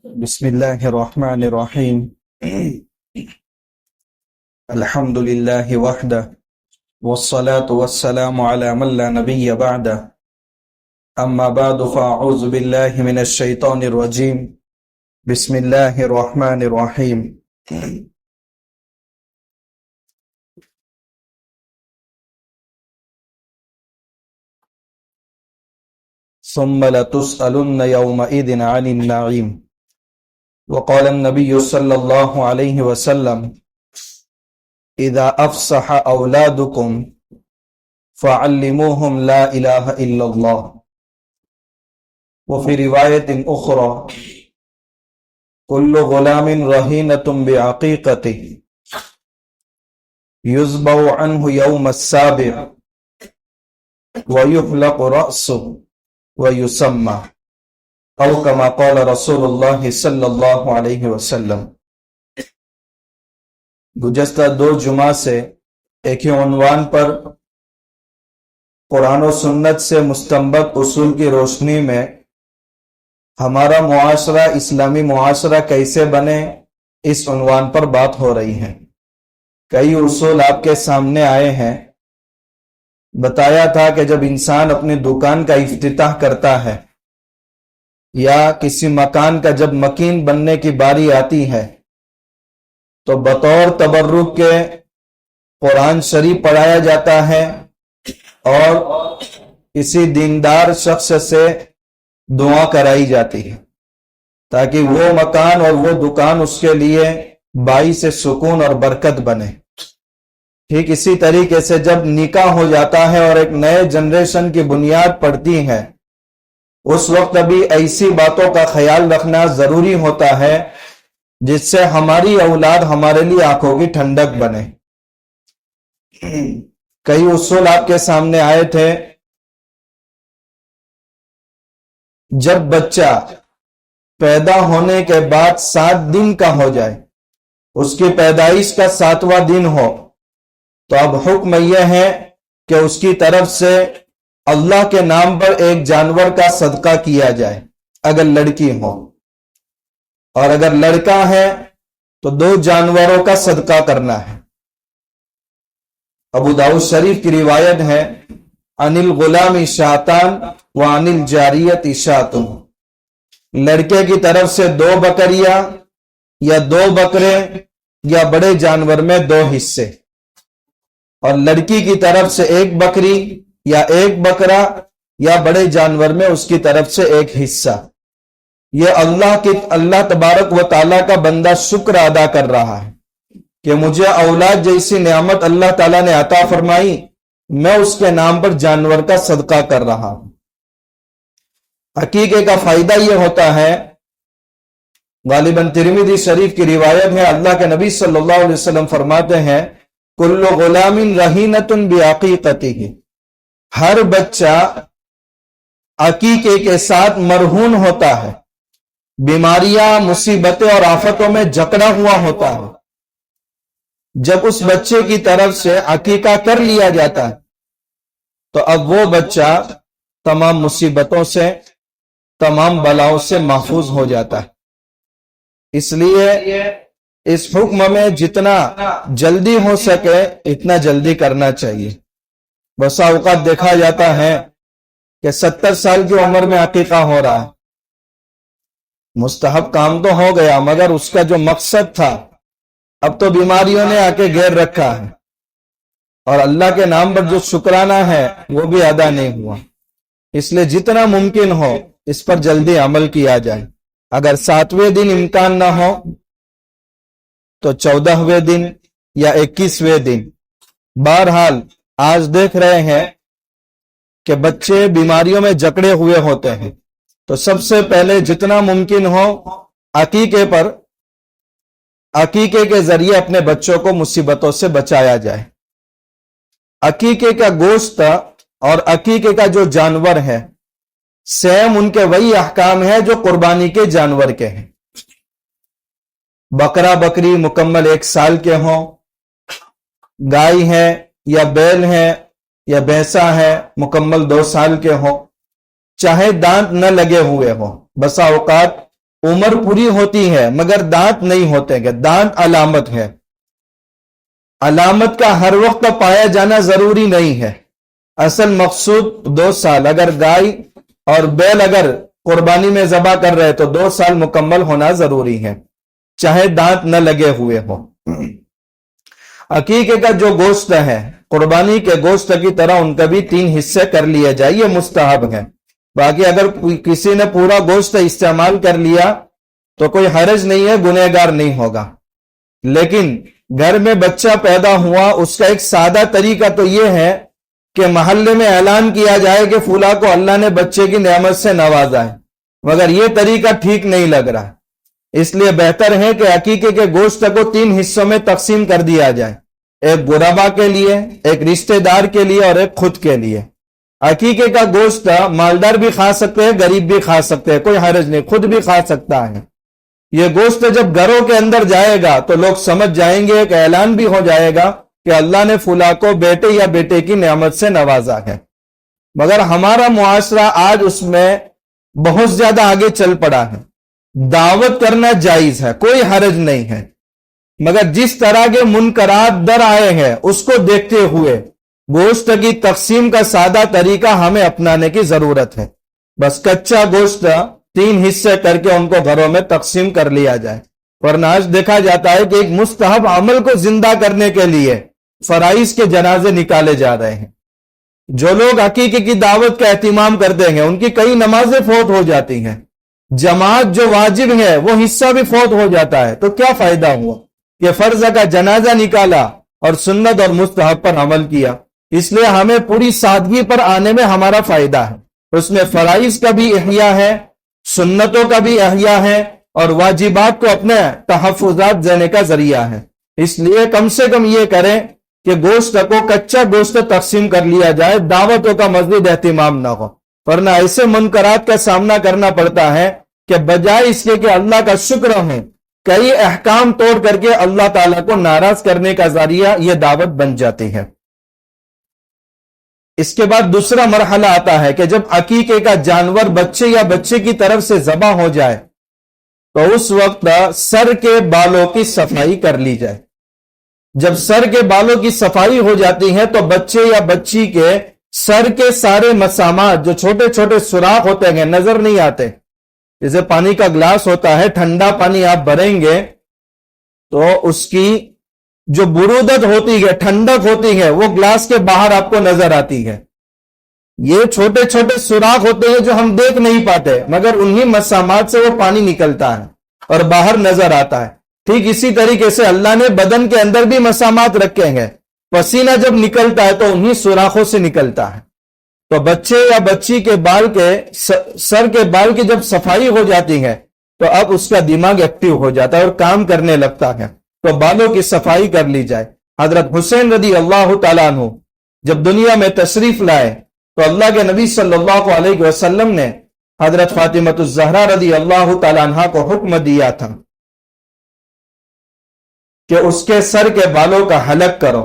بسم الله الرحمن الرحيم. الحمد لله وحده والصلاة والسلام على من لا نبي بعده. أما بعد فأعوذ بالله من الشيطان الرجيم. بسم الله الرحمن الرحيم. ثم لتسألن يومئذ عن النعيم. وقال النبي صلى الله عليه وسلم: إذا أفصح أولادكم فعلموهم لا إله إلا الله. وفي رواية أخرى: كل غلام رهينة بعقيقته يذبح عنه يوم السابع ويحلق رأسه ويسمى، او کما قال رسول اللہ صلی اللہ علیہ وسلم۔ گزشتہ 2 جمعہ سے ایک ہی عنوان پر قرآن و سنت سے مستنبط اصول کی روشنی میں ہمارا معاشرہ، اسلامی معاشرہ کیسے بنے، اس عنوان پر بات ہو رہی ہے۔ کئی اصول آپ کے سامنے آئے ہیں۔ بتایا تھا کہ جب انسان اپنی دکان کا افتتاح کرتا ہے یا کسی مکان کا جب مکین بننے کی باری آتی ہے تو بطور تبرک کے قرآن شریف پڑھایا جاتا ہے اور کسی دیندار شخص سے دعا کرائی جاتی ہے تاکہ وہ مکان اور وہ دکان اس کے لیے باعث سکون اور برکت بنے۔ ٹھیک اسی طریقے سے جب نکاح ہو جاتا ہے اور ایک نئے جنریشن کی بنیاد پڑتی ہے، اس وقت ابھی ایسی باتوں کا خیال رکھنا ضروری ہوتا ہے جس سے ہماری اولاد ہمارے لیے آنکھوں کی ٹھنڈک بنے۔ کئی اصول آپ کے سامنے آئے تھے۔ جب بچہ پیدا ہونے کے بعد 7 دن کا ہو جائے، اس کی پیدائش کا 7واں دن ہو، تو اب حکم یہ ہے کہ اس کی طرف سے اللہ کے نام پر ایک جانور کا صدقہ کیا جائے اگر لڑکی ہو، اور اگر لڑکا ہے تو 2 جانوروں کا صدقہ کرنا ہے۔ ابو داؤد شریف کی روایت ہے: عن الغلام شاتان وعن الجاریت شاتن۔ لڑکے کی طرف سے 2 بکریاں یا 2 بکرے یا بڑے جانور میں 2 حصے، اور لڑکی کی طرف سے 1 بکری یا 1 بکرا یا بڑے جانور میں اس کی طرف سے 1 حصہ۔ یہ اللہ تبارک و تعالیٰ کا بندہ شکر ادا کر رہا ہے کہ مجھے اولاد جیسی نعمت اللہ تعالیٰ نے عطا فرمائی، میں اس کے نام پر جانور کا صدقہ کر رہا ہوں۔ عقیقے کا فائدہ یہ ہوتا ہے، غالباً ترمذی شریف کی روایت ہے، اللہ کے نبی صلی اللہ علیہ وسلم فرماتے ہیں: کل غلام رہینۃ بعقیقتہ۔ ہر بچہ عقیقے کے ساتھ مرہون ہوتا ہے، بیماریاں، مصیبتیں اور آفتوں میں جکڑا ہوا ہوتا ہے۔ جب اس بچے کی طرف سے عقیقہ کر لیا جاتا ہے تو اب وہ بچہ تمام مصیبتوں سے، تمام بلاؤں سے محفوظ ہو جاتا ہے۔ اس لیے اس حکم میں جتنا جلدی ہو سکے اتنا جلدی کرنا چاہیے۔ بسا اوقات دیکھا جاتا ہے کہ 70 سال کی عمر میں عقیقہ ہو رہا ہے۔ مستحب کام تو ہو گیا، مگر اس کا جو مقصد تھا اب تو بیماریوں نے آ کے گھیر رکھا ہے، اور اللہ کے نام پر جو شکرانہ ہے وہ بھی ادا نہیں ہوا۔ اس لیے جتنا ممکن ہو اس پر جلدی عمل کیا جائے۔ اگر 7ویں دن امکان نہ ہو تو 14ویں دن یا 21ویں دن۔ بہرحال آج دیکھ رہے ہیں کہ بچے بیماریوں میں جکڑے ہوئے ہوتے ہیں، تو سب سے پہلے جتنا ممکن ہو عقیقے کے ذریعے اپنے بچوں کو مصیبتوں سے بچایا جائے۔ عقیقے کا گوشت اور عقیقے کا جو جانور ہے، سیم ان کے وہی احکام ہیں جو قربانی کے جانور کے ہیں۔ بکرا بکری مکمل 1 سال کے ہوں، گائے ہے یا بیل ہے یا بھینسا ہے مکمل 2 سال کے ہوں، چاہے دانت نہ لگے ہوئے ہوں۔ بسا اوقات عمر پوری ہوتی ہے مگر دانت نہیں ہوتے کہ دانت علامت ہے. علامت کا ہر وقت پایا جانا ضروری نہیں ہے. اصل مقصود 2 سال. اگر گائے اور بیل اگر قربانی میں ذبح کر رہے تو 2 سال مکمل ہونا ضروری ہے، چاہے دانت نہ لگے ہوئے ہو. عقیقے کا جو گوشت ہے قربانی کے گوشت کی طرح ان کا بھی 3 حصے کر لیا جائے، یہ مستحب ہے. باقی اگر کسی نے پورا گوشت استعمال کر لیا تو کوئی حرج نہیں ہے، گنہگار نہیں ہوگا. لیکن گھر میں بچہ پیدا ہوا، اس کا ایک سادہ طریقہ تو یہ ہے کہ محلے میں اعلان کیا جائے کہ فلاں کو اللہ نے بچے کی نعمت سے نوازا ہے، مگر یہ طریقہ ٹھیک نہیں لگ رہا. اس لیے بہتر ہے کہ عقیقے کے گوشت کو 3 حصوں میں تقسیم کر دیا جائے، ایک غربا کے لیے، ایک رشتہ دار کے لیے اور ایک خود کے لیے. عقیقے کا گوشت مالدار بھی کھا سکتے ہیں، غریب بھی کھا سکتے ہیں، کوئی حرج نہیں، خود بھی کھا سکتا ہے. یہ گوشت جب گھروں کے اندر جائے گا تو لوگ سمجھ جائیں گے، ایک اعلان بھی ہو جائے گا کہ اللہ نے فلاں کو بیٹے یا بیٹے کی نعمت سے نوازا ہے. مگر ہمارا معاشرہ آج اس میں بہت زیادہ آگے چل پڑا ہے. دعوت کرنا جائز ہے، کوئی حرج نہیں ہے، مگر جس طرح کے منکرات در آئے ہیں اس کو دیکھتے ہوئے گوشت کی تقسیم کا سادہ طریقہ ہمیں اپنانے کی ضرورت ہے. بس کچا گوشت 3 حصے کر کے ان کو گھروں میں تقسیم کر لیا جائے. ورنہ آج دیکھا جاتا ہے کہ ایک مستحب عمل کو زندہ کرنے کے لیے فرائض کے جنازے نکالے جا رہے ہیں. جو لوگ عقیقے کی دعوت کا اہتمام کرتے ہیں ان کی کئی نمازیں فوت ہو جاتی ہیں، جماعت جو واجب ہے وہ حصہ بھی فوت ہو جاتا ہے. تو کیا فائدہ ہوا کہ فرض کا جنازہ نکالا اور سنت اور مستحب پر عمل کیا. اس لیے ہمیں پوری سادگی پر آنے میں ہمارا فائدہ ہے. اس میں فرائض کا بھی احیاء ہے، سنتوں کا بھی احیاء ہے اور واجبات کو اپنے تحفظات دینے کا ذریعہ ہے. اس لیے کم سے کم یہ کریں کہ گوشت کو کچا گوشت تقسیم کر لیا جائے، دعوتوں کا مزید اہتمام نہ ہو. ورنہ ایسے منکرات کا سامنا کرنا پڑتا ہے کہ بجائے اس کے کہ اللہ کا شکر ہے، کئی احکام توڑ کر کے اللہ تعالیٰ کو ناراض کرنے کا ذریعہ یہ دعوت بن جاتی ہے. اس کے بعد دوسرا مرحلہ آتا ہے کہ جب عقیقے کا جانور بچے یا بچے کی طرف سے ذبح ہو جائے تو اس وقت سر کے بالوں کی صفائی کر لی جائے. جب سر کے بالوں کی صفائی ہو جاتی ہے تو بچے یا بچی کے سر کے سارے مسامات جو چھوٹے چھوٹے سوراخ ہوتے ہیں نظر نہیں آتے. جیسے پانی کا گلاس ہوتا ہے، ٹھنڈا پانی آپ بھریں گے تو اس کی جو برودت ہوتی ہے، ٹھنڈک ہوتی ہے، وہ گلاس کے باہر آپ کو نظر آتی ہے. یہ چھوٹے چھوٹے سوراخ ہوتے ہیں جو ہم دیکھ نہیں پاتے، مگر انہی مسامات سے وہ پانی نکلتا ہے اور باہر نظر آتا ہے. ٹھیک اسی طریقے سے اللہ نے بدن کے اندر بھی مسامات رکھے ہیں. پسینہ جب نکلتا ہے تو انہی سوراخوں سے نکلتا ہے. تو بچے یا بچی کے بال کے سر کے بال کی جب صفائی ہو جاتی ہے تو اب اس کا دماغ ایکٹیو ہو جاتا ہے اور کام کرنے لگتا ہے. تو بالوں کی صفائی کر لی جائے. حضرت حسین رضی اللہ تعالیٰ عنہ جب دنیا میں تشریف لائے تو اللہ کے نبی صلی اللہ علیہ وسلم نے حضرت فاطمہ الزہرا رضی اللہ تعالیٰ عنہ کو حکم دیا تھا کہ اس کے سر کے بالوں کا حلق کرو.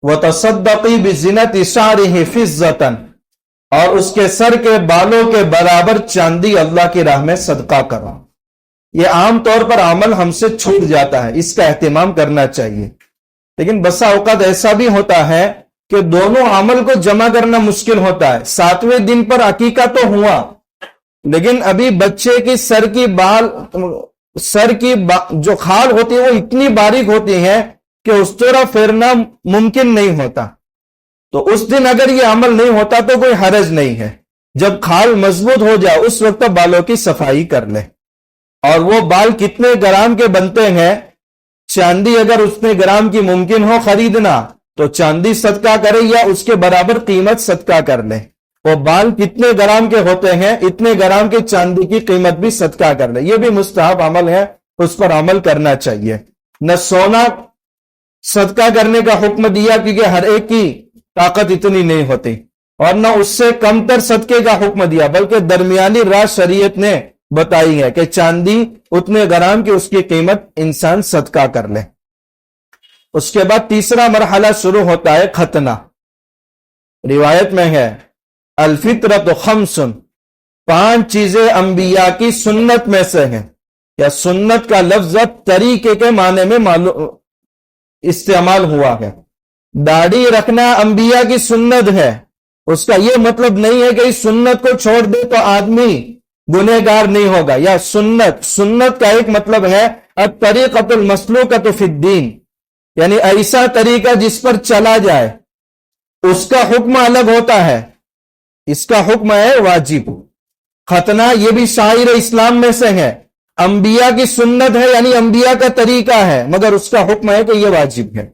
وَتَصَدَّقِي بِزِنَةِ شَعْرِهِ فِضَّةً، اور اس کے سر کے بالوں کے برابر چاندی اللہ کی راہ میں صدقہ کرو. یہ عام طور پر عمل ہم سے چھوٹ جاتا ہے، اس کا اہتمام کرنا چاہیے. لیکن بسا اوقات ایسا بھی ہوتا ہے کہ دونوں عمل کو جمع کرنا مشکل ہوتا ہے. 7ویں دن پر عقیقہ تو ہوا لیکن ابھی بچے کی سر کی جو کھال ہوتی ہے وہ اتنی باریک ہوتی ہے کہ اس طرح پھیرنا ممکن نہیں ہوتا. تو اس دن اگر یہ عمل نہیں ہوتا تو کوئی حرج نہیں ہے. جب کھال مضبوط ہو جائے اس وقت بالوں کی صفائی کر لے. اور وہ بال کتنے گرام کے بنتے ہیں، چاندی اگر اتنے گرام کی ممکن ہو خریدنا تو چاندی صدقہ کرے یا اس کے برابر قیمت صدقہ کر لے. وہ بال کتنے گرام کے ہوتے ہیں، اتنے گرام کے چاندی کی قیمت بھی صدقہ کر لے. یہ بھی مستحب عمل ہے، اس پر عمل کرنا چاہیے. نہ سونا صدقہ کرنے کا حکم دیا کیونکہ ہر ایک کی طاقت اتنی نہیں ہوتی، اور نہ اس سے کم تر صدقے کا حکم دیا، بلکہ درمیانی راہ شریعت نے بتائی ہے کہ چاندی اتنے گرام کی اس کی قیمت انسان صدقہ کر لے. اس کے بعد تیسرا مرحلہ شروع ہوتا ہے ختنہ. روایت میں ہے الفطرۃ خمس، 5 چیزیں انبیاء کی سنت میں سے ہیں، یا سنت کا لفظ طریقے کے معنی میں استعمال ہوا ہے۔ داڑھی رکھنا انبیاء کی سنت ہے، اس کا یہ مطلب نہیں ہے کہ اس سنت کو چھوڑ دے تو آدمی گنہگار نہیں ہوگا۔ یا سنت کا ایک مطلب ہے الطریقۃ المسلوکۃ فی الدین، یعنی ایسا طریقہ جس پر چلا جائے، اس کا حکم الگ ہوتا ہے، اس کا حکم ہے واجب۔ ختنہ یہ بھی شعائر اسلام میں سے ہے، انبیاء کی سنت ہے، یعنی انبیاء کا طریقہ ہے، مگر اس کا حکم ہے کہ یہ واجب ہے۔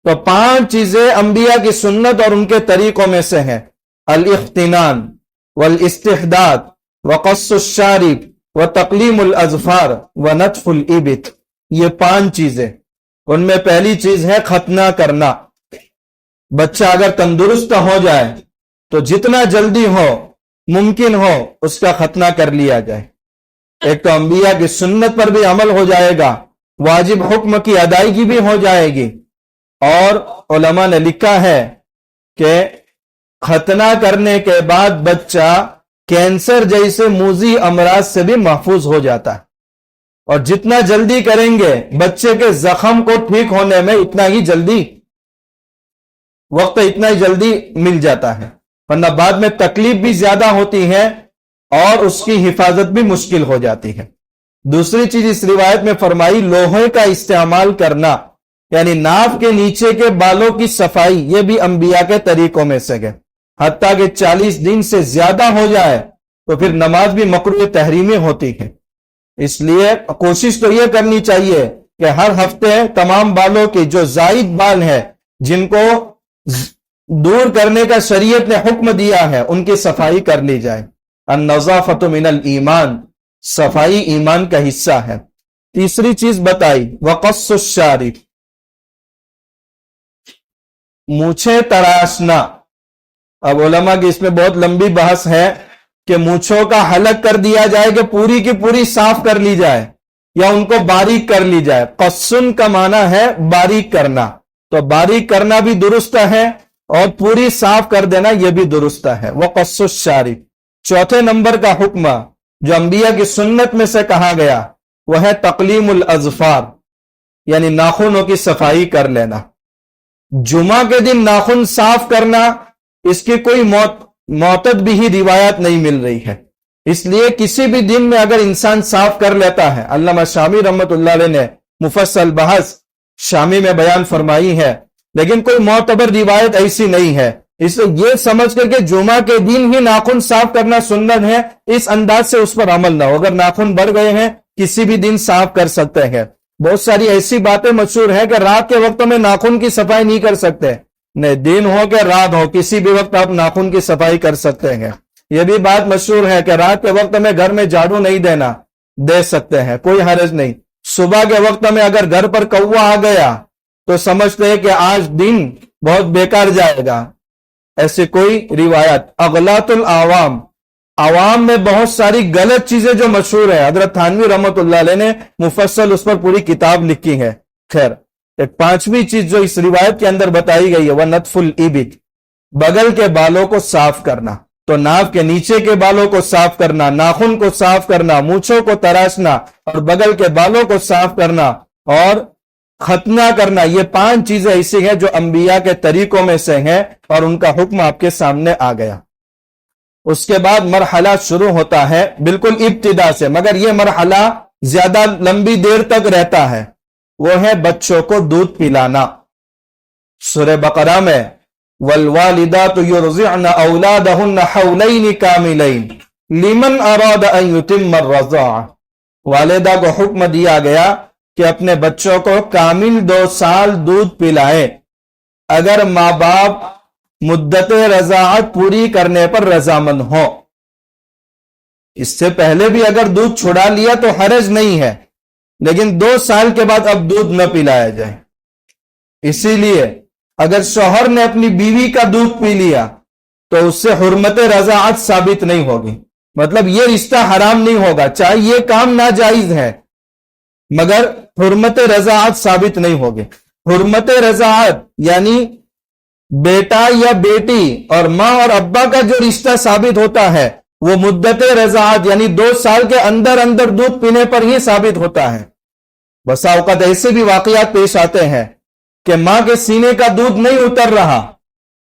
تو 5 چیزیں انبیاء کی سنت اور ان کے طریقوں میں سے ہیں: الاختنان والاستحداد وقص الشارب وتقلیم الاظفار ونتف الابط۔ یہ 5 چیزیں، ان میں پہلی چیز ہے ختنہ کرنا۔ بچہ اگر تندرست ہو جائے تو جتنا جلدی ہو ممکن ہو اس کا ختنہ کر لیا جائے۔ ایک تو انبیاء کی سنت پر بھی عمل ہو جائے گا، واجب حکم کی ادائیگی بھی ہو جائے گی، اور علماء نے لکھا ہے کہ ختنہ کرنے کے بعد بچہ کینسر جیسے موذی امراض سے بھی محفوظ ہو جاتا ہے، اور جتنا جلدی کریں گے بچے کے زخم کو ٹھیک ہونے میں اتنا ہی جلدی مل جاتا ہے، ورنہ بعد میں تکلیف بھی زیادہ ہوتی ہے اور اس کی حفاظت بھی مشکل ہو جاتی ہے۔ دوسری چیز اس روایت میں فرمائی لوہے کا استعمال کرنا، یعنی ناف کے نیچے کے بالوں کی صفائی، یہ بھی انبیاء کے طریقوں میں سے ہے۔ حتیٰ کہ 40 دن سے زیادہ ہو جائے تو پھر نماز بھی مکروہ تحریمی ہوتی ہے۔ اس لیے کوشش تو یہ کرنی چاہیے کہ ہر ہفتے تمام بالوں کی جو زائد بال ہیں جن کو دور کرنے کا شریعت نے حکم دیا ہے ان کی صفائی کر لی جائے۔ النظافۃ من الایمان، صفائی ایمان کا حصہ ہے۔ تیسری چیز بتائی وقص الشارب، مونچھیں تراشنا۔ اب علماء کی اس میں بہت لمبی بحث ہے کہ مونچھوں کا حلق کر دیا جائے کہ پوری کی پوری صاف کر لی جائے یا ان کو باریک کر لی جائے۔ قصن کا معنی ہے باریک کرنا، تو باریک کرنا بھی درست ہے اور پوری صاف کر دینا یہ بھی درست ہے۔ وقص الشارب۔ چوتھے نمبر کا حکم جو انبیاء کی سنت میں سے کہا گیا وہ ہے تقلیم الاظفار، یعنی ناخنوں کی صفائی کر لینا۔ جمعہ کے دن ناخن صاف کرنا اس کی کوئی معتد بھی روایت نہیں مل رہی ہے، اس لیے کسی بھی دن میں اگر انسان صاف کر لیتا ہے، علامہ شامی رحمت اللہ علیہ نے مفصل بحث شامی میں بیان فرمائی ہے، لیکن کوئی معتبر روایت ایسی نہیں ہے۔ اس لیے یہ سمجھ کر کہ جمعہ کے دن ہی ناخن صاف کرنا سنت ہے، اس انداز سے اس پر عمل نہ ہو۔ اگر ناخن بڑھ گئے ہیں کسی بھی دن صاف کر سکتے ہیں۔ بہت ساری ایسی باتیں مشہور ہے کہ رات کے وقتوں میں ناخن کی صفائی نہیں کر سکتے، نہیں دن ہو کہ رات ہو کسی بھی وقت آپ ناخن کی صفائی کر سکتے ہیں۔ یہ بھی بات مشہور ہے کہ رات کے وقت میں گھر میں جھاڑو نہیں دینا، دے سکتے ہیں، کوئی حرج نہیں۔ صبح کے وقت میں اگر گھر پر کوا آ گیا تو سمجھتے ہیں کہ آج دن بہت بیکار جائے گا، ایسی کوئی روایت۔ اغلاط العوام، عوام میں بہت ساری غلط چیزیں جو مشہور ہیں، حضرت تھانوی رحمت اللہ علیہ نے مفصل اس پر پوری کتاب لکھی ہے۔ خیر، ایک 5ویں چیز جو اس روایت کے اندر بتائی گئی ہے وہ نتف الابط، بغل کے بالوں کو صاف کرنا۔ تو ناف کے نیچے کے بالوں کو صاف کرنا، ناخن کو صاف کرنا، مونچھوں کو تراشنا اور بغل کے بالوں کو صاف کرنا اور ختنہ کرنا، یہ 5 چیزیں ایسی ہیں جو انبیاء کے طریقوں میں سے ہیں اور ان کا حکم آپ کے سامنے آ گیا۔ اس کے بعد مرحلہ شروع ہوتا ہے بالکل ابتدا سے، مگر یہ مرحلہ زیادہ لمبی دیر تک رہتا ہے، وہ ہے بچوں کو دودھ پلانا۔ سورہ بقرہ میں والوالدات یرضعن اولادہن حولین کاملین لمن اراد ان یتم الرضاعہ، والدہ کو حکم دیا گیا کہ اپنے بچوں کو کامل 2 سال دودھ پلائیں اگر ماں باپ مدت رضاعت پوری کرنے پر رضامند ہو۔ اس سے پہلے بھی اگر دودھ چھڑا لیا تو حرج نہیں ہے، لیکن 2 سال کے بعد اب دودھ نہ پلایا جائے۔ اسی لیے اگر شوہر نے اپنی بیوی کا دودھ پی لیا تو اس سے حرمت رضاعت ثابت نہیں ہوگی، مطلب یہ رشتہ حرام نہیں ہوگا، چاہے یہ کام ناجائز ہے مگر حرمت رضاعت ثابت نہیں ہوگی۔ حرمت رضاعت یعنی بیٹا یا بیٹی اور ماں اور ابا کا جو رشتہ ثابت ہوتا ہے وہ مدت رضاعت یعنی 2 سال کے اندر اندر دودھ پینے پر ہی ثابت ہوتا ہے۔ بسا اوقات ایسے بھی واقعات پیش آتے ہیں کہ ماں کے سینے کا دودھ نہیں اتر رہا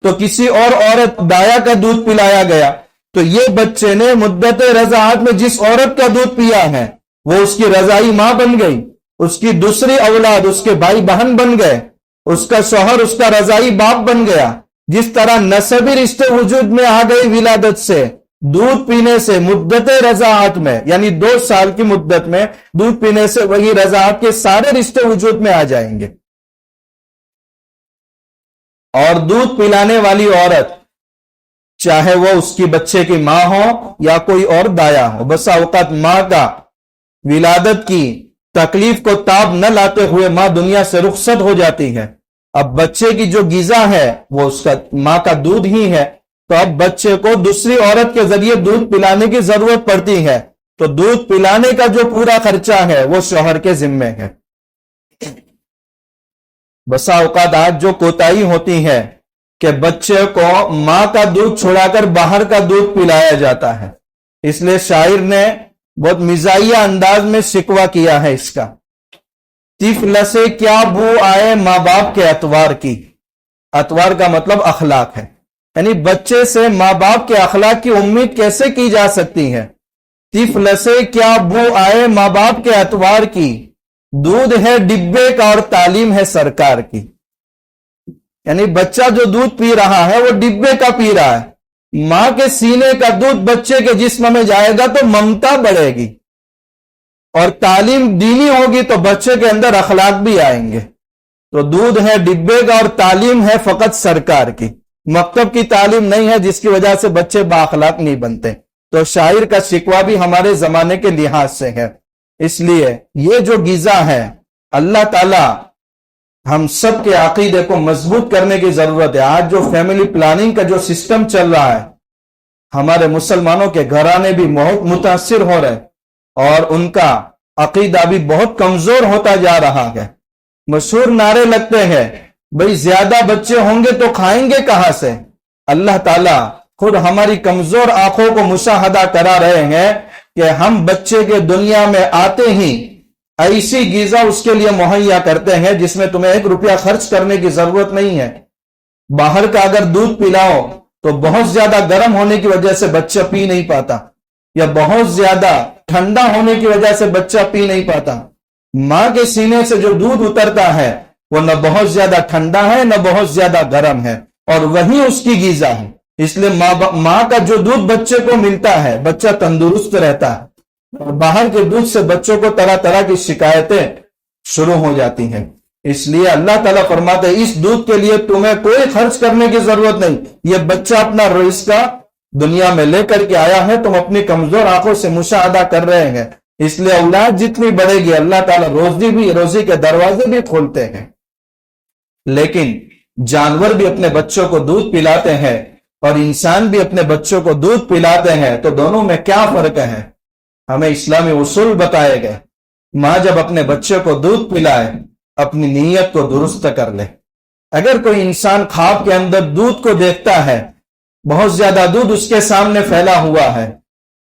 تو کسی اور عورت دایا کا دودھ پلایا گیا، تو یہ بچے نے مدت رضاعت میں جس عورت کا دودھ پیا ہے وہ اس کی رضائی ماں بن گئی، اس کی دوسری اولاد اس کے بھائی بہن بن گئے، اس کا شوہر اس کا رضائی باپ بن گیا۔ جس طرح نسبی رشتے وجود میں آ گئی ولادت سے، دودھ پینے سے مدت رضاعت میں یعنی 2 سال کی مدت میں دودھ پینے سے وہی رضاعت کے سارے رشتے وجود میں آ جائیں گے۔ اور دودھ پلانے والی عورت چاہے وہ اس کی بچے کی ماں ہو یا کوئی اور دایا ہو، بسا اوقات ماں کا ولادت کی تکلیف کو تاب نہ لاتے ہوئے ماں دنیا سے رخصت ہو جاتی ہے۔ اب بچے کی جو غذا ہے وہ اس کا ماں کا دودھ ہی ہے، تو اب بچے کو دوسری عورت کے ذریعے دودھ پلانے کی ضرورت پڑتی ہے، تو دودھ پلانے کا جو پورا خرچہ ہے وہ شوہر کے ذمے ہے۔ بسا اوقات آج جو کوتاہی ہوتی ہے کہ بچے کو ماں کا دودھ چھوڑا کر باہر کا دودھ پلایا جاتا ہے، اس لیے شاعر نے بہت مزاحیہ انداز میں شکوہ کیا ہے اس کا۔ طفل سے کیا بو آئے ماں باپ کے اتوار کی، اتوار کا مطلب اخلاق ہے، یعنی بچے سے ماں باپ کے اخلاق کی امید کیسے کی جا سکتی ہے۔ طفل سے کیا بو آئے ماں باپ کے اتوار کی، دودھ ہے ڈبے کا اور تعلیم ہے سرکار کی، یعنی بچہ جو دودھ پی رہا ہے وہ ڈبے کا پی رہا ہے، ماں کے سینے کا دودھ بچے کے جسم میں جائے گا تو ممتا بڑھے گی، اور تعلیم دینی ہوگی تو بچے کے اندر اخلاق بھی آئیں گے۔ تو دودھ ہے ڈبے کا اور تعلیم ہے فقط سرکار کی، مکتب کی تعلیم نہیں ہے جس کی وجہ سے بچے با اخلاق نہیں بنتے۔ تو شاعر کا شکوہ بھی ہمارے زمانے کے لحاظ سے ہے۔ اس لیے یہ جو غذا ہے اللہ تعالی ہم سب کے عقیدے کو مضبوط کرنے کی ضرورت ہے۔ آج جو فیملی پلاننگ کا جو سسٹم چل رہا ہے، ہمارے مسلمانوں کے گھرانے بھی بہت متاثر ہو رہے اور ان کا عقیدہ بھی بہت کمزور ہوتا جا رہا ہے۔ مشہور نعرے لگتے ہیں، بھئی زیادہ بچے ہوں گے تو کھائیں گے کہاں سے؟ اللہ تعالیٰ خود ہماری کمزور آنکھوں کو مشاہدہ کرا رہے ہیں کہ ہم بچے کے دنیا میں آتے ہی ایسی غذا اس کے لیے مہیا کرتے ہیں جس میں تمہیں 1 روپیہ خرچ کرنے کی ضرورت نہیں ہے۔ باہر کا اگر دودھ پلاؤ تو بہت زیادہ گرم ہونے کی وجہ سے بچہ پی نہیں پاتا، یا بہت زیادہ ٹھنڈا ہونے کی وجہ سے بچہ پی نہیں پاتا۔ ماں کے سینے سے جو دودھ اترتا ہے وہ نہ بہت زیادہ ٹھنڈا ہے نہ بہت زیادہ گرم ہے، اور وہی اس کی غذا ہے۔ اس لیے ماں کا جو دودھ بچے کو ملتا ہے بچہ تندرست رہتا ہے، اور باہر کے دودھ سے بچوں کو طرح طرح کی شکایتیں شروع ہو جاتی ہیں۔ اس لیے اللہ تعالیٰ فرماتے ہیں اس دودھ کے لیے تمہیں کوئی خرچ کرنے کی ضرورت نہیں، یہ بچہ اپنا رزق دنیا میں لے کر کے آیا ہے، تم اپنی کمزور آنکھوں سے مشاہدہ کر رہے ہیں۔ اس لیے اولاد جتنی بڑھے گی اللہ تعالیٰ روزی کے دروازے بھی کھولتے ہیں۔ لیکن جانور بھی اپنے بچوں کو دودھ پلاتے ہیں اور انسان بھی اپنے بچوں کو دودھ پلاتے ہیں، تو دونوں میں کیا فرق ہے؟ ہمیں اسلامی اصول بتائے گئے۔ ماں جب اپنے بچے کو دودھ پلائے اپنی نیت کو درست کر لے۔ اگر کوئی انسان خواب کے اندر دودھ کو دیکھتا ہے، بہت زیادہ دودھ اس کے سامنے پھیلا ہوا ہے،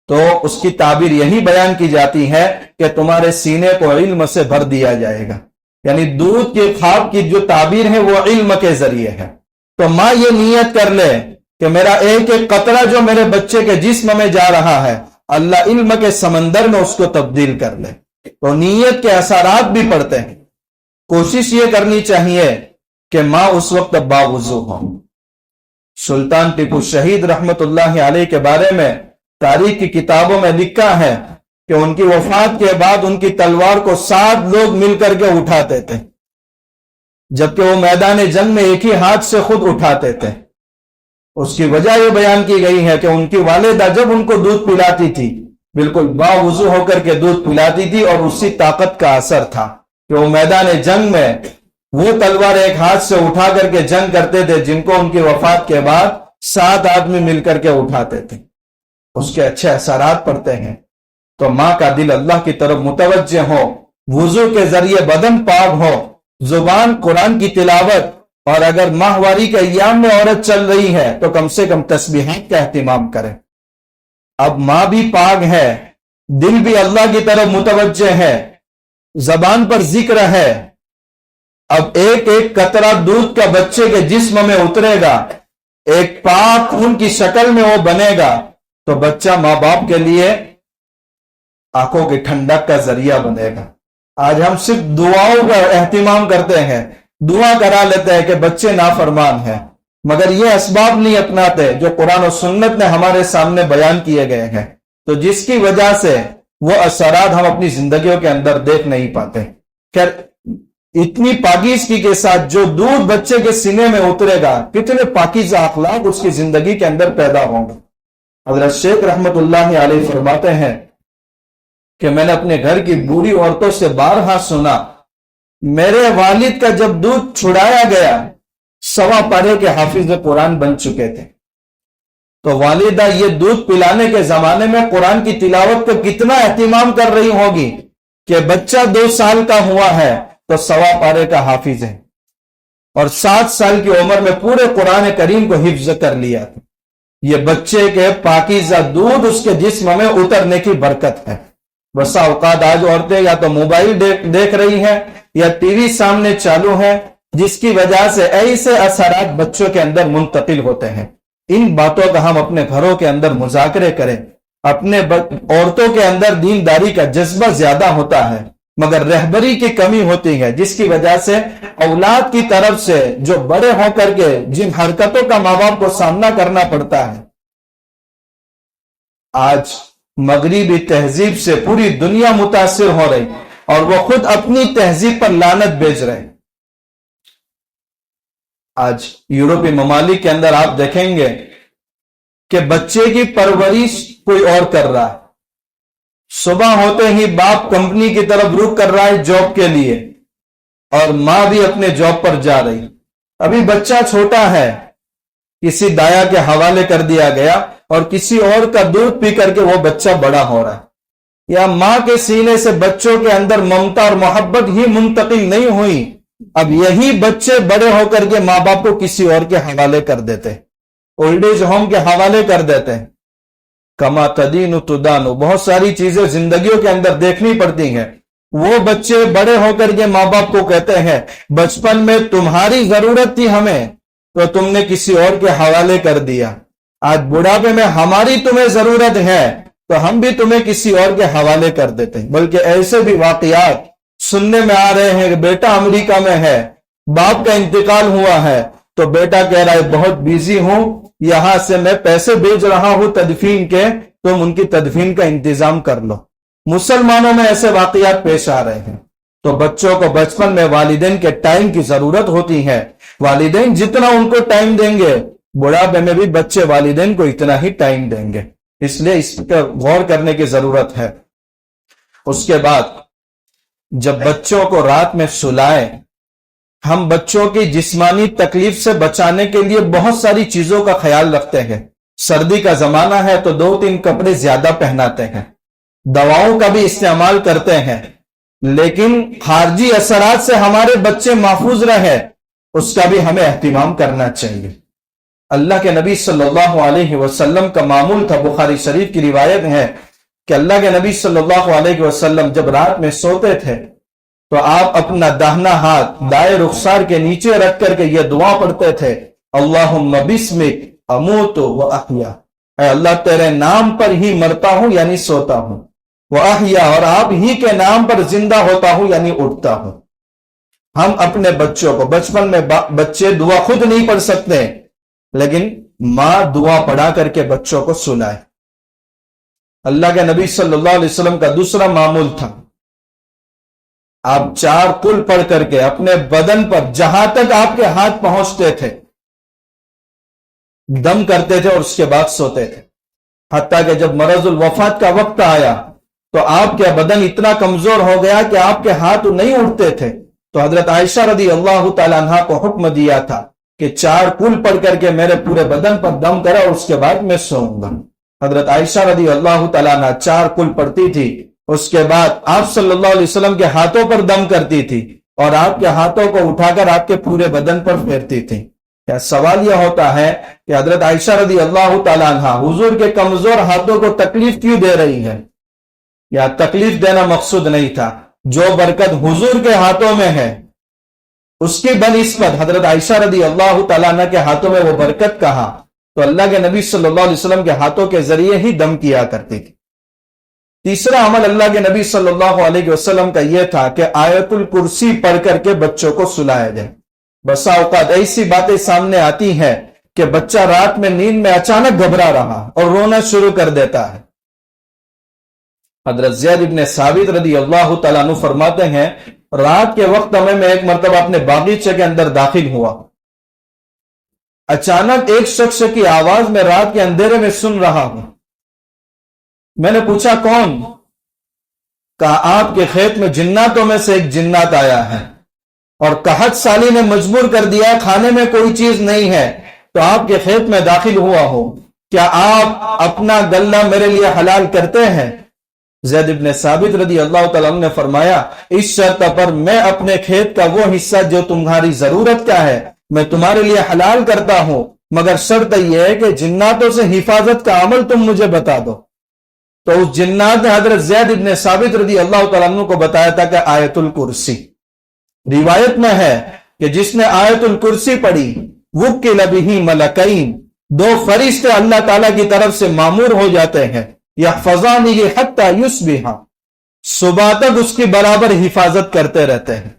تو اس کی تعبیر یہی بیان کی جاتی ہے کہ تمہارے سینے کو علم سے بھر دیا جائے گا، یعنی دودھ کے خواب کی جو تعبیر ہے وہ علم کے ذریعے ہے۔ تو ماں یہ نیت کر لے کہ میرا ایک ایک قطرہ جو میرے بچے کے جسم میں جا رہا ہے اللہ علم کے سمندر میں اس کو تبدیل کر لے۔ تو نیت کے اثرات بھی پڑتے ہیں۔ کوشش یہ کرنی چاہیے کہ ماں اس وقت باوضو ہو۔ سلطان ٹیپو شہید رحمت اللہ علیہ کے بارے میں تاریخ کی کتابوں میں لکھا ہے کہ ان کی وفات کے بعد ان کی تلوار کو 7 لوگ مل کر کے اٹھاتے تھے، جبکہ وہ میدان جنگ میں ایک ہی ہاتھ سے خود اٹھاتے تھے۔ اس کی وجہ یہ بیان کی گئی ہے کہ ان کی والدہ جب ان کو دودھ پلاتی تھی بالکل باوضو ہو کر کے دودھ پلاتی تھی، اور اسی طاقت کا اثر تھا کہ وہ میدان جنگ میں وہ تلوار ایک ہاتھ سے اٹھا کر کے جنگ کرتے تھے جن کو ان کی وفات کے بعد 7 آدمی مل کر کے اٹھاتے تھے۔ اس کے اچھے اثرات پڑتے ہیں۔ تو ماں کا دل اللہ کی طرف متوجہ ہو، وضو کے ذریعے بدن پاک ہو، زبان قرآن کی تلاوت، اور اگر ماہواری کے ایام میں عورت چل رہی ہے تو کم سے کم تسبیحات کا اہتمام کرے۔ اب ماں بھی پاک ہے، دل بھی اللہ کی طرف متوجہ ہے، زبان پر ذکر ہے، اب ایک ایک قطرہ دودھ کا بچے کے جسم میں اترے گا، ایک پاک خون کی شکل میں وہ بنے گا، تو بچہ ماں باپ کے لیے آنکھوں کی ٹھنڈک کا ذریعہ بنے گا۔ آج ہم صرف دعاؤں کا اہتمام کرتے ہیں، دعا کرا لیتے ہیں کہ بچے نافرمان ہیں، مگر یہ اسباب نہیں اپناتے جو قرآن و سنت نے ہمارے سامنے بیان کیے گئے ہیں، تو جس کی وجہ سے وہ اثرات ہم اپنی زندگیوں کے اندر دیکھ نہیں پاتے۔ خیر، اتنی پاکیزگی کے ساتھ جو دودھ بچے کے سینے میں اترے گا، کتنے پاکیزہ اخلاق اس کی زندگی کے اندر پیدا ہوں گے۔ حضرت شیخ رحمت اللہ علیہ فرماتے ہیں کہ میں نے اپنے گھر کی بوڑھی عورتوں سے بارہا سنا، میرے والد کا جب دودھ چھڑایا گیا 1.25 پارے کے حافظ قرآن بن چکے تھے، تو والدہ یہ دودھ پلانے کے زمانے میں قرآن کی تلاوت کا کتنا اہتمام کر رہی ہوگی کہ بچہ 2 سال کا ہوا ہے تو 1.25 پارے کا حافظ ہے، اور 7 سال کی عمر میں پورے قرآن کریم کو حفظ کر لیا تھا۔ یہ بچے کے پاکیزہ دودھ اس کے جسم میں اترنے کی برکت ہے۔ بسا اوقات آج عورتیں یا تو موبائل دیکھ رہی ہیں یا ٹی وی سامنے چالو ہے، جس کی وجہ سے ایسے اثرات بچوں کے اندر منتقل ہوتے ہیں۔ ان باتوں کا ہم اپنے گھروں کے اندر مذاکرے کریں۔ اپنے عورتوں کے اندر دینداری کا جذبہ زیادہ ہوتا ہے، مگر رہبری کی کمی ہوتی ہے، جس کی وجہ سے اولاد کی طرف سے جو بڑے ہو کر کے جن حرکتوں کا ماں باپ کو سامنا کرنا پڑتا ہے، آج مغربی تہذیب سے پوری دنیا متاثر ہو رہی اور وہ خود اپنی تہذیب پر لعنت بھیج رہے۔ آج یورپی ممالک کے اندر آپ دیکھیں گے کہ بچے کی پرورش کوئی اور کر رہا ہے، صبح ہوتے ہی باپ کمپنی کی طرف رخ کر رہا ہے جاب کے لیے، اور ماں بھی اپنے جاب پر جا رہی۔ ابھی بچہ چھوٹا ہے، کسی دایا کے حوالے کر دیا گیا اور کسی اور کا دودھ پی کر کے وہ بچہ بڑا ہو رہا ہے۔ یا ماں کے سینے سے بچوں کے اندر ممتا اور محبت ہی منتقل نہیں ہوئی، اب یہی بچے بڑے ہو کر کے ماں باپ کو کسی اور کے حوالے کر دیتے، اولڈ ایج ہوم کے حوالے کر دیتے ہیں۔ کما تدین تدان، بہت ساری چیزیں زندگیوں کے اندر دیکھنی پڑتی ہیں۔ وہ بچے بڑے ہو کر کے ماں باپ کو کہتے ہیں بچپن میں تمہاری ضرورت تھی ہمیں تو تم نے کسی اور کے حوالے کر دیا، آج بڑھاپے میں ہماری تمہیں ضرورت ہے تو ہم بھی تمہیں کسی اور کے حوالے کر دیتے ہیں۔ بلکہ ایسے بھی واقعات سننے میں آ رہے ہیں کہ بیٹا امریکہ میں ہے، باپ کا انتقال ہوا ہے تو بیٹا کہہ رہا ہے بہت بیزی ہوں، یہاں سے میں پیسے بھیج رہا ہوں تدفین کے، تم ان کی تدفین کا انتظام کر لو۔ مسلمانوں میں ایسے واقعات پیش آ رہے ہیں۔ تو بچوں کو بچپن میں والدین کے ٹائم کی ضرورت ہوتی ہے، والدین جتنا ان کو ٹائم دیں گے بڑھاپے میں بھی بچے والدین کو اتنا ہی ٹائم دیں گے، اس لیے اس پر غور کرنے کی ضرورت ہے۔ اس کے بعد جب بچوں کو رات میں سلائیں، ہم بچوں کی جسمانی تکلیف سے بچانے کے لیے بہت ساری چیزوں کا خیال رکھتے ہیں۔ سردی کا زمانہ ہے تو 2-3 کپڑے زیادہ پہناتے ہیں، دواؤں کا بھی استعمال کرتے ہیں، لیکن خارجی اثرات سے ہمارے بچے محفوظ رہے اس کا بھی ہمیں اہتمام کرنا چاہیے۔ اللہ کے نبی صلی اللہ علیہ وسلم کا معمول تھا، بخاری شریف کی روایت ہے کہ اللہ کے نبی صلی اللہ علیہ وسلم جب رات میں سوتے تھے تو آپ اپنا داہنا ہاتھ دائیں رخسار کے نیچے رکھ کر کے یہ دعا پڑھتے تھے، اللہم بسمک اموت و احیا، اے اللہ تیرے نام پر ہی مرتا ہوں یعنی سوتا ہوں، وہ احیا، اور آپ ہی کے نام پر زندہ ہوتا ہوں یعنی اٹھتا ہوں۔ ہم اپنے بچوں کو بچپن میں بچے دعا خود نہیں پڑھ سکتے، لیکن ماں دعا پڑھا کر کے بچوں کو سلائے۔ اللہ کے نبی صلی اللہ علیہ وسلم کا دوسرا معمول تھا، آپ 4 قل پڑھ کر کے اپنے بدن پر جہاں تک آپ کے ہاتھ پہنچتے تھے دم کرتے تھے اور اس کے بعد سوتے تھے، حتیٰ کہ جب مرض الوفات کا وقت آیا تو آپ کا بدن اتنا کمزور ہو گیا کہ آپ کے ہاتھ نہیں اٹھتے تھے، تو حضرت عائشہ رضی اللہ تعالیٰ عنہ کو حکم دیا تھا کہ 4 قل پڑھ کر کے میرے پورے بدن پر دم کرا اور اس کے بعد میں سوؤں گا۔ حضرت عائشہ رضی اللہ تعالیٰ عنہ 4 قل پڑھتی تھی، اس کے بعد آپ صلی اللہ علیہ وسلم کے ہاتھوں پر دم کرتی تھی اور آپ کے ہاتھوں کو اٹھا کر آپ کے پورے بدن پر پھیرتی تھی۔ یا سوال یہ ہوتا ہے کہ حضرت عائشہ رضی اللہ تعالیٰ عنہ حضور کے کمزور ہاتھوں کو تکلیف کیوں دے رہی ہے؟ یا تکلیف دینا مقصود نہیں تھا، جو برکت حضور کے ہاتھوں میں ہے اس کی بنسبت حضرت عائشہ رضی اللہ تعالیٰ عنہ کے ہاتھوں میں وہ برکت کہا تو اللہ کے نبی صلی اللہ علیہ وسلم کے ہاتھوں کے ذریعے ہی دم کیا کرتی تھی۔ تیسرا عمل اللہ کے نبی صلی اللہ علیہ وسلم کا یہ تھا کہ آیت الکرسی پڑھ کر کے بچوں کو سلایا جائے۔ بسا اوقات ایسی باتیں سامنے آتی ہیں کہ بچہ رات میں نیند میں اچانک گھبرا رہا اور رونا شروع کر دیتا ہے۔ حضرت زید بن ثابت رضی اللہ تعالیٰ عنہ فرماتے ہیں رات کے وقت میں ایک مرتبہ اپنے باغیچے کے اندر داخل ہوا، اچانک ایک شخص کی آواز میں رات کے اندھیرے میں سن رہا ہوں۔ میں نے پوچھا کون؟ کہا آپ کے کھیت میں جناتوں میں سے ایک جنات آیا ہے اور قحط سالی نے مجبور کر دیا کھانے میں کوئی چیز نہیں ہے تو آپ کے کھیت میں داخل ہوا ہو، کیا آپ اپنا غلہ میرے لیے حلال کرتے ہیں؟ زید بن ثابت رضی اللہ تعالیٰ عنہ نے فرمایا اس شرط پر میں اپنے کھیت کا وہ حصہ جو تمہاری ضرورت کا ہے میں تمہارے لیے حلال کرتا ہوں، مگر شرط یہ ہے کہ جناتوں سے حفاظت کا عمل تم مجھے بتا دو۔ تو اس جنات نے حضرت زید بن ثابت رضی اللہ تعالیٰ عنہ کو بتایا تھا کہ آیت الکرسی، روایت میں ہے کہ جس نے آیت الکرسی پڑھی وکل بہ ملکین، دو فرشتے اللہ تعالیٰ کی طرف سے مامور ہو جاتے ہیں، یحفظانہ حتی یصبح، صبح تک اس کی برابر حفاظت کرتے رہتے ہیں۔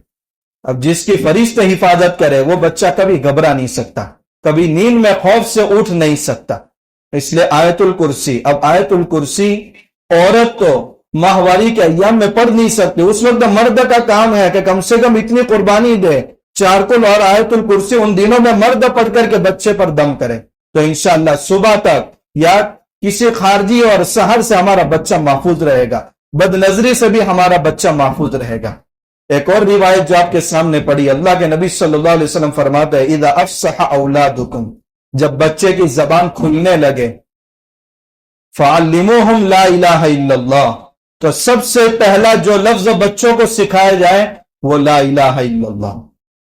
اب جس کی فرشتے حفاظت کرے وہ بچہ کبھی گھبرا نہیں سکتا، کبھی نیند میں خوف سے اٹھ نہیں سکتا، اس لیے آیت الکرسی۔ اب آیت الکرسی عورت تو ماہواری کے ایام میں پڑھ نہیں سکتی، اس وقت مرد کا کام ہے کہ کم سے کم اتنی قربانی دے، چارکل اور آیت الکرسی ان دنوں میں مرد پڑھ کر کے بچے پر دم کرے تو انشاءاللہ صبح تک یا کسی خارجی اور سحر سے ہمارا بچہ محفوظ رہے گا، بد نظری سے بھی ہمارا بچہ محفوظ رہے گا۔ ایک اور روایت جو آپ کے سامنے پڑھی، اللہ کے نبی صلی اللہ علیہ وسلم فرماتے ہیں اذا افصح اولادکم، جب بچے کی زبان کھلنے لگے، فعلموہم لا الہ الا اللہ، تو سب سے پہلا جو لفظ بچوں کو سکھایا جائے وہ لا الہ الا اللہ۔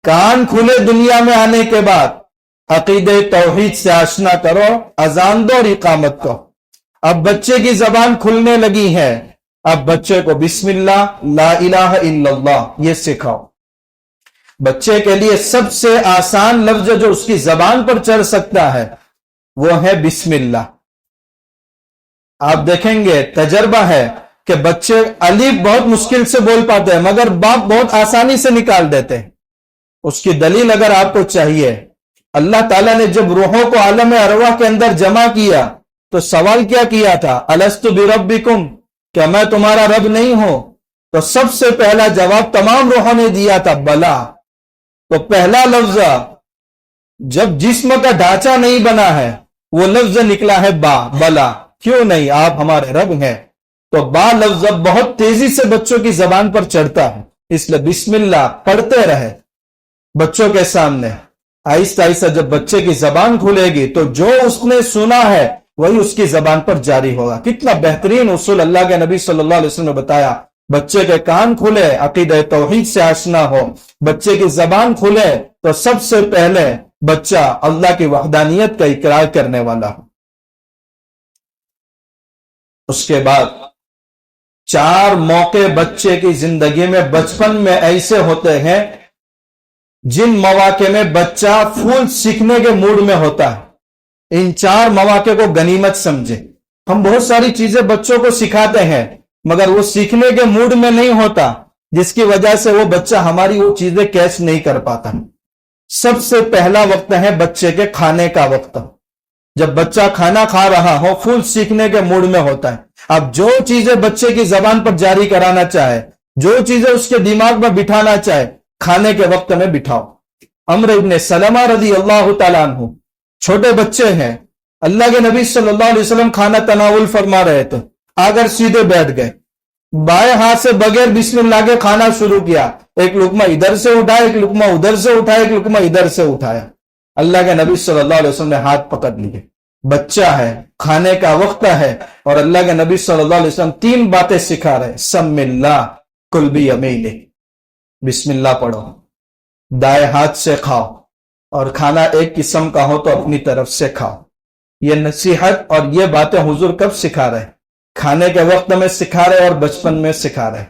کان کھلے دنیا میں آنے کے بعد عقیدہ توحید سے آشنا کرو، اذان دو اور اقامت کو۔ اب بچے کی زبان کھلنے لگی ہے، اب بچے کو بسم اللہ لا الہ الا اللہ یہ سکھاؤ۔ بچے کے لیے سب سے آسان لفظ جو اس کی زبان پر چڑھ سکتا ہے وہ ہے بسم اللہ۔ آپ دیکھیں گے تجربہ ہے کہ بچے الف بہت مشکل سے بول پاتے ہیں مگر باپ بہت آسانی سے نکال دیتے ہیں۔ اس کی دلیل اگر آپ کو چاہیے، اللہ تعالیٰ نے جب روحوں کو عالم ارواح کے اندر جمع کیا تو سوال کیا کیا تھا؟ الست بربکم، کیا میں تمہارا رب نہیں ہوں؟ تو سب سے پہلا جواب تمام روحوں نے دیا تھا بلا۔ تو پہلا لفظ جب جسم کا ڈھانچہ نہیں بنا ہے وہ لفظ نکلا ہے با، بلا، کیوں نہیں آپ ہمارے رب ہیں۔ تو با لفظ بہت تیزی سے بچوں کی زبان پر چڑھتا ہے، اس لیے بسم اللہ پڑھتے رہے بچوں کے سامنے۔ آہستہ آہستہ جب بچے کی زبان کھلے گی تو جو اس نے سنا ہے وہی اس کی زبان پر جاری ہوگا۔ کتنا بہترین اصول اللہ کے نبی صلی اللہ علیہ وسلم نے بتایا۔ بچے کے کان کھلے عقیدہ توحید سے آشنا ہو، بچے کی زبان کھلے تو سب سے پہلے بچہ اللہ کی وحدانیت کا اقرار کرنے والا ہو۔ اس کے بعد 4 موقع بچے کی زندگی میں بچپن میں ایسے ہوتے ہیں جن مواقع میں بچہ پھول سیکھنے کے موڈ میں ہوتا ہے۔ ان 4 مواقع کو غنیمت سمجھے۔ ہم بہت ساری چیزیں بچوں کو سکھاتے ہیں مگر وہ سیکھنے کے موڈ میں نہیں ہوتا، جس کی وجہ سے وہ بچہ ہماری وہ چیزیں کیچ نہیں کر پاتا۔ سب سے پہلا وقت ہے بچے کے کھانے کا وقت۔ جب بچہ کھانا کھا رہا ہو پھول سیکھنے کے موڈ میں ہوتا ہے۔ اب جو چیزیں بچے کی زبان پر جاری کرانا چاہے، جو چیزیں اس کے دماغ میں بٹھانا چاہے، کھانے کے وقت میں بٹھاؤ۔ عمرو بن سلمہ رضی اللہ تعالیٰ عنہ چھوٹے بچے ہیں، اللہ کے نبی صلی اللہ علیہ وسلم کھانا تناول فرما رہے تھے، آگر سیدھے بیٹھ گئے، بائیں ہاتھ سے بغیر بسم اللہ کے کھانا شروع کیا۔ ایک لقمہ ادھر سے اٹھایا، ایک لقمہ ادھر سے اٹھایا، ایک لقمہ ادھر سے اٹھایا۔ اللہ کے نبی صلی اللہ علیہ وسلم نے ہاتھ پکڑ لیے۔ بچہ ہے، کھانے کا وقت ہے اور اللہ کے نبی صلی اللہ علیہ وسلم 3 باتیں سکھا رہے۔ سم اللہ کل بیمینے، بسم اللہ پڑھو، دائیں ہاتھ سے کھاؤ، اور کھانا ایک قسم کا ہو تو اپنی طرف سے کھاؤ. یہ نصیحت اور یہ باتیں حضور کب سکھا رہے؟ کھانے کے وقت میں سکھا رہے اور بچپن میں سکھا رہے.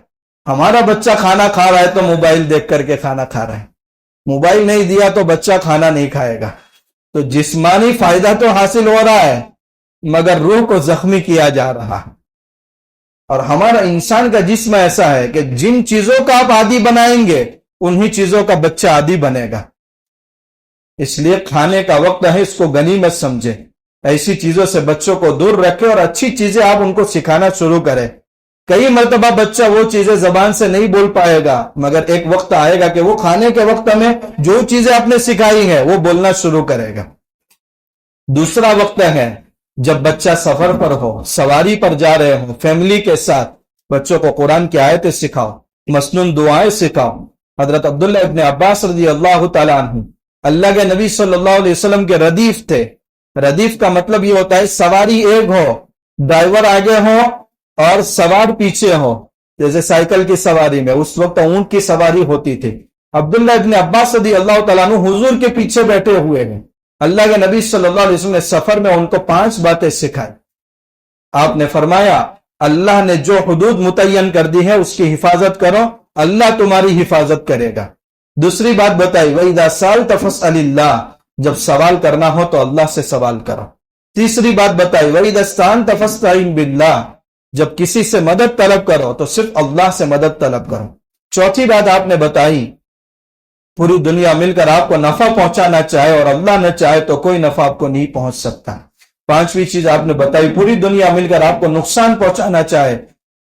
ہمارا بچہ کھانا کھا رہا ہے تو موبائل دیکھ کر کے کھانا کھا رہا ہے. موبائل نہیں دیا تو بچہ کھانا نہیں کھائے گا. تو جسمانی فائدہ تو حاصل ہو رہا ہے مگر روح کو زخمی کیا جا رہا ہے. اور ہمارا انسان کا جسم ایسا ہے کہ جن چیزوں کا آپ عادی بنائیں گے انہی چیزوں کا بچہ عادی بنے گا. اس لیے کھانے کا وقت ہے، اس کو غنیمت سمجھے. ایسی چیزوں سے بچوں کو دور رکھے اور اچھی چیزیں آپ ان کو سکھانا شروع کریں. کئی مرتبہ بچہ وہ چیزیں زبان سے نہیں بول پائے گا مگر ایک وقت آئے گا کہ وہ کھانے کے وقت میں جو چیزیں آپ نے سکھائی ہیں وہ بولنا شروع کرے گا. دوسرا وقت ہے جب بچہ سفر پر ہو، سواری پر جا رہے ہو، فیملی کے ساتھ بچوں کو قرآن کی آیتیں سکھاؤ، مسنون دعائیں سکھاؤ. حضرت عبداللہ ابن عباس رضی اللہ تعالیٰ عنہ اللہ کے نبی صلی اللہ علیہ وسلم کے ردیف تھے. ردیف کا مطلب یہ ہوتا ہے سواری ایک ہو، ڈرائیور آگے ہو اور سوار پیچھے ہو. جیسے سائیکل کی سواری میں اس وقت اونٹ کی سواری ہوتی تھی. عبداللہ ابن عباس رضی اللہ تعالیٰ عنہ حضور کے پیچھے بیٹھے ہوئے ہیں. اللہ کے نبی صلی اللہ علیہ وسلم نے سفر میں ان کو 5 باتیں سکھائی. آپ نے فرمایا اللہ نے جو حدود متعین کر دی ہے اس کی حفاظت کرو، اللہ تمہاری حفاظت کرے گا. دوسری بات بتائی وَإِذَا سَأَلْتَ فَاسْأَلِ اللَّهَ، جب سوال کرنا ہو تو اللہ سے سوال کرو. تیسری بات بتائی وَإِذَا اسْتَعَنْتَ فَاسْتَعِنْ بِاللَّهِ، جب کسی سے مدد طلب کرو تو صرف اللہ سے مدد طلب کرو. چوتھی بات آپ نے بتائی پوری دنیا مل کر آپ کو نفع پہنچانا چاہے اور اللہ نہ چاہے تو کوئی نفع آپ کو نہیں پہنچ سکتا. پانچویں چیز آپ نے بتائی پوری دنیا مل کر آپ کو نقصان پہنچانا چاہے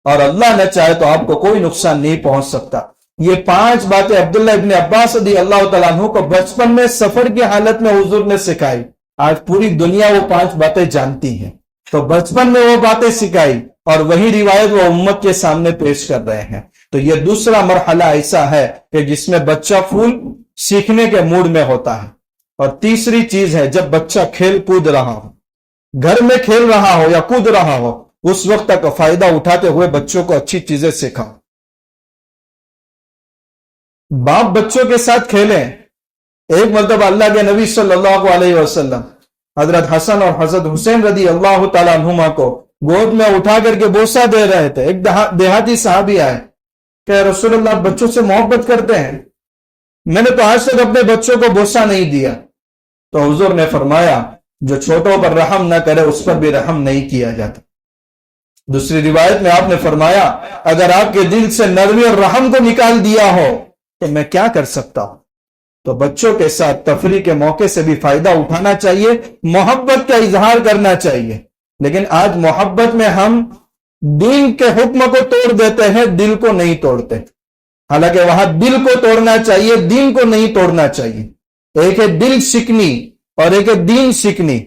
اور اللہ نہ چاہے تو آپ کو کوئی نقصان نہیں پہنچ سکتا. یہ 5 باتیں عبداللہ ابن عباس رضی اللہ تعالیٰ عنہ کو بچپن میں سفر کی حالت میں حضور نے سکھائی. آج پوری دنیا وہ 5 باتیں جانتی ہے. تو بچپن میں وہ باتیں سکھائی اور وہی روایت وہ امت کے سامنے پیش کر رہے ہیں. تو یہ دوسرا مرحلہ ایسا ہے کہ جس میں بچہ فول سیکھنے کے موڈ میں ہوتا ہے. اور تیسری چیز ہے جب بچہ کھیل کود رہا ہو، گھر میں کھیل رہا ہو یا کود رہا ہو، اس وقت تک فائدہ اٹھاتے ہوئے بچوں کو اچھی چیزیں سکھاؤ. باپ بچوں کے ساتھ کھیلیں. ایک مرتبہ اللہ کے نبی صلی اللہ علیہ وسلم حضرت حسن اور حضرت حسین رضی اللہ تعالیٰ عنہما کو گود میں اٹھا کر کے بوسہ دے رہے تھے. ایک دیہاتی صحابی آئے کہ رسول اللہ بچوں سے محبت کرتے ہیں، میں نے تو آج تک اپنے بچوں کو بوسہ نہیں دیا. تو حضور نے فرمایا جو چھوٹوں پر رحم نہ کرے اس پر بھی رحم نہیں کیا جاتا. دوسری روایت میں آپ نے فرمایا اگر آپ کے دل سے نرمی اور رحم کو نکال دیا ہو تو میں کیا کر سکتا ہوں. تو بچوں کے ساتھ تفریح کے موقع سے بھی فائدہ اٹھانا چاہیے، محبت کا اظہار کرنا چاہیے. لیکن آج محبت میں ہم دین کے حکم کو توڑ دیتے ہیں، دل کو نہیں توڑتے. حالانکہ وہاں دل کو توڑنا چاہیے، دین کو نہیں توڑنا چاہیے. ایک ہے دل شکنی اور ایک ہے دین شکنی.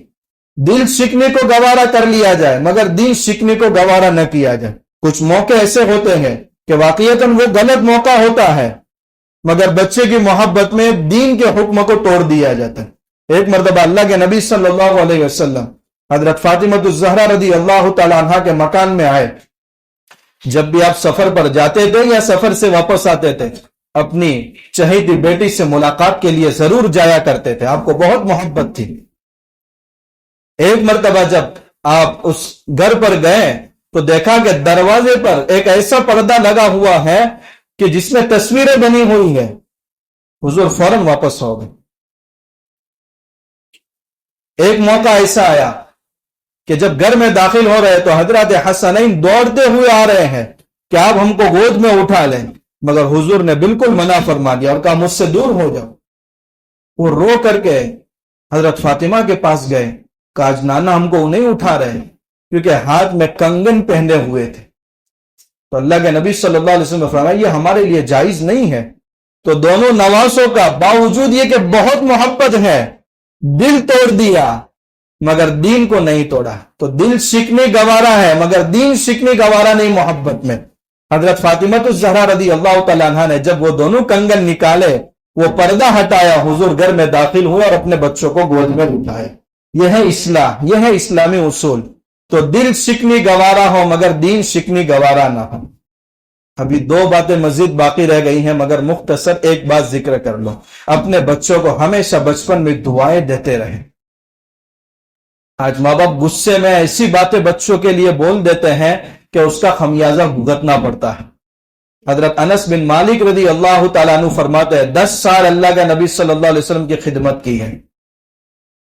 دل شکنے کو گوارا کر لیا جائے مگر دین شکنے کو گوارا نہ کیا جائے. کچھ موقع ایسے ہوتے ہیں کہ واقعتاً وہ غلط موقع ہوتا ہے مگر بچے کی محبت میں دین کے حکم کو توڑ دیا جاتا ہے. ایک مرتبہ اللہ کے نبی صلی اللہ علیہ وسلم حضرت فاطمہ الزہرا رضی اللہ تعالی عنہا کے مکان میں آئے. جب بھی آپ سفر پر جاتے تھے یا سفر سے واپس آتے تھے اپنی چہیتی بیٹی سے ملاقات کے لیے ضرور جایا کرتے تھے، آپ کو بہت محبت تھی. ایک مرتبہ جب آپ اس گھر پر گئے تو دیکھا کہ دروازے پر ایک ایسا پردہ لگا ہوا ہے کہ جس میں تصویریں بنی ہوئی ہیں. حضور فوراً واپس ہو گئے. ایک موقع ایسا آیا کہ جب گھر میں داخل ہو رہے تو حضرت حسنین دوڑتے ہوئے آ رہے ہیں کہ آپ ہم کو گود میں اٹھا لیں، مگر حضور نے بالکل منع فرما دیا اور کہا مجھ سے دور ہو جاؤ. وہ رو کر کے حضرت فاطمہ کے پاس گئے، کہا آج نانا ہم کو نہیں اٹھا رہے کیونکہ ہاتھ میں کنگن پہنے ہوئے تھے. تو اللہ کے نبی صلی اللہ علیہ وسلم نے فرمایا یہ ہمارے لیے جائز نہیں ہے. تو دونوں نواسوں کا باوجود یہ کہ بہت محبت ہے دل توڑ دیا مگر دین کو نہیں توڑا. تو دل شکنے گوارا ہے مگر دین شکنے گوارا نہیں محبت میں. حضرت فاطمہ الزہرا رضی اللہ تعالیٰ عنہا نے جب وہ دونوں کنگن نکالے، وہ پردہ ہٹایا، حضور گھر میں داخل ہوئے اور اپنے بچوں کو گود میں اٹھائے. یہ ہے اصلاح، یہ ہے اسلامی اصول. تو دل شکنی گوارا ہو مگر دین شکنی گوارا نہ ہو. ابھی 2 باتیں مزید باقی رہ گئی ہیں، مگر مختصر ایک بات ذکر کر لو. اپنے بچوں کو ہمیشہ بچپن میں دعائیں دیتے رہیں. آج ماں باپ غصے میں ایسی باتیں بچوں کے لیے بول دیتے ہیں کہ اس کا خمیازہ بھگتنا پڑتا ہے. حضرت انس بن مالک رضی اللہ تعالیٰ عنہ فرماتے ہیں 10 سال اللہ کے نبی صلی اللہ علیہ وسلم کی خدمت کی ہے.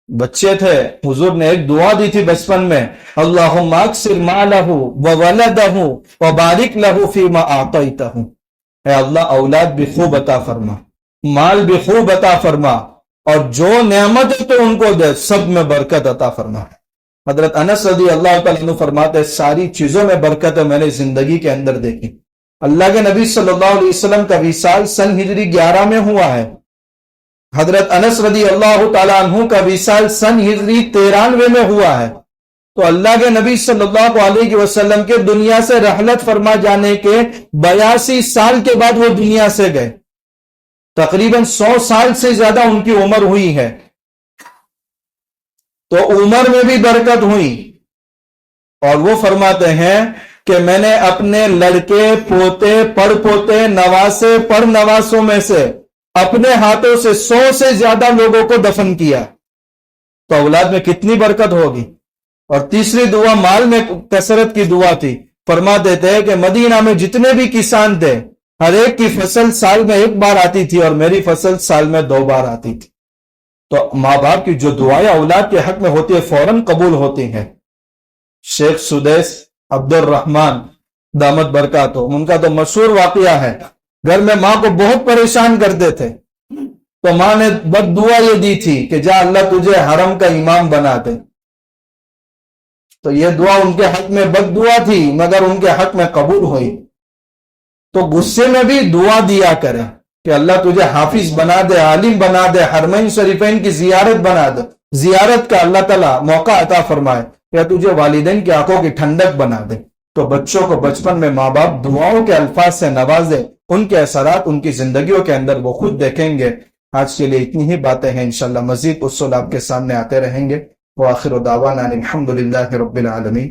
بچے تھے، حضور نے ایک دعا دی تھی بچپن میں، اللہم اکثر مالہ وولدہ وبارک لہ فیما اعطیتہ. اے اللہ اولاد بھی خوب عطا فرما، مال بھی خوب عطا فرما، اور جو نعمت تو ان کو دے سب میں برکت عطا فرما. حضرت انس رضی اللہ تعالیٰ عنہ فرماتے ہیں ساری چیزوں میں برکت میں نے زندگی کے اندر دیکھی. اللہ کے نبی صلی اللہ علیہ وسلم کا وصال سن ہجری 11 میں ہوا ہے. حضرت انس رضی اللہ تعالیٰ عنہ کا وصال سن ہجری 93 میں ہوا ہے. تو اللہ کے نبی صلی اللہ علیہ وسلم کے دنیا سے رحلت فرما جانے کے 82 سال کے بعد وہ دنیا سے گئے. تقریباً 100 سال سے زیادہ ان کی عمر ہوئی ہے. تو عمر میں بھی برکت ہوئی. اور وہ فرماتے ہیں کہ میں نے اپنے لڑکے، پوتے، پڑ پوتے، نواسے، پڑ نواسوں میں سے اپنے ہاتھوں سے 100 سے زیادہ لوگوں کو دفن کیا. تو اولاد میں کتنی برکت ہوگی. اور تیسری دعا مال میں کثرت کی دعا تھی. فرما دیتے ہیں کہ مدینہ میں جتنے بھی کسان تھے ہر ایک کی فصل سال میں 1 بار آتی تھی، اور میری فصل سال میں 2 بار آتی تھی. تو ماں باپ کی جو دعائیں اولاد کے حق میں ہوتی ہے فوراً قبول ہوتی ہیں. شیخ سدیس عبد الرحمن دامت برکاتہم، ان کا تو مشہور واقعہ ہے. گھر میں ماں کو بہت پریشان کرتے تھے، تو ماں نے بد دعا یہ دی تھی کہ جا اللہ تجھے حرم کا امام بنا دے. تو یہ دعا ان کے حق میں بد دعا تھی، مگر ان کے حق میں قبول ہوئی. تو غصے میں بھی دعا دیا کرے کہ اللہ تجھے حافظ بنا دے، عالم بنا دے، حرمین شریفین کی زیارت بنا دے، زیارت کا اللہ تعالیٰ موقع عطا فرمائے، یا تجھے والدین کی آنکھوں کی ٹھنڈک بنا دے. تو بچوں کو بچپن میں ماں باپ دعاؤں کے الفاظ سے نوازے، ان کے اثرات ان کی زندگیوں کے اندر وہ خود دیکھیں گے. آج کے لیے اتنی ہی باتیں ہیں، انشاءاللہ مزید اصول آپ کے سامنے آتے رہیں گے. وآخر دعوانا الحمدللہ رب العالمین.